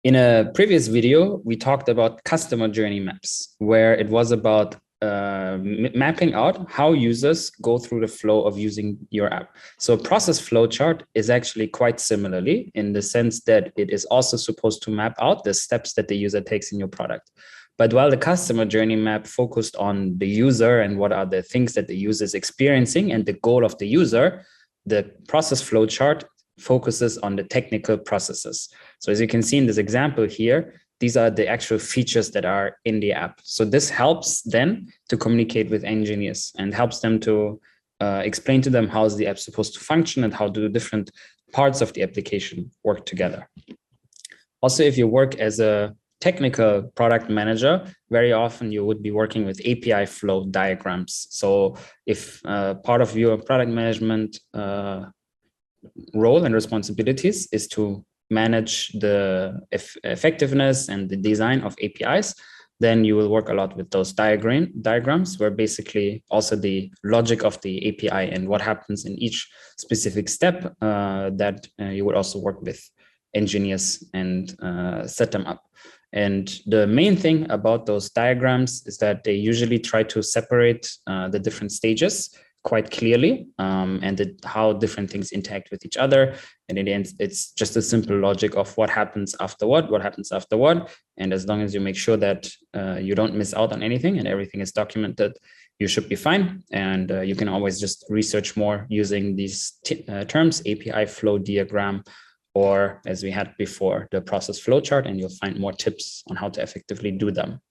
In a previous video, we talked about customer journey maps, where it was about mapping out how users go through the flow of using your app. So a process flowchart is actually quite similarly in the sense that it is also supposed to map out the steps that the user takes in your product. But while the customer journey map focused on the user and what are the things that the user is experiencing and the goal of the user, the process flowchart focuses on the technical processes. So as you can see in this example here, these are the actual features that are in the app. So this helps then to communicate with engineers and helps them to explain to them how is the app supposed to function and how do different parts of the application work together. Also, if you work as a technical product manager, very often you would be working with API flow diagrams. So if part of your product management role and responsibilities is to manage the effectiveness and the design of APIs, then you will work a lot with those diagrams where basically also the logic of the API and what happens in each specific step that you would also work with engineers and set them up. And the main thing about those diagrams is that they usually try to separate the different stages quite clearly and how different things interact with each other. And in the end, it's just a simple logic of what happens after what happens after what. And as long as you make sure that you don't miss out on anything and everything is documented, you should be fine. And you can always just research more using these terms, API flow diagram, or as we had before, the process flowchart, and you'll find more tips on how to effectively do them.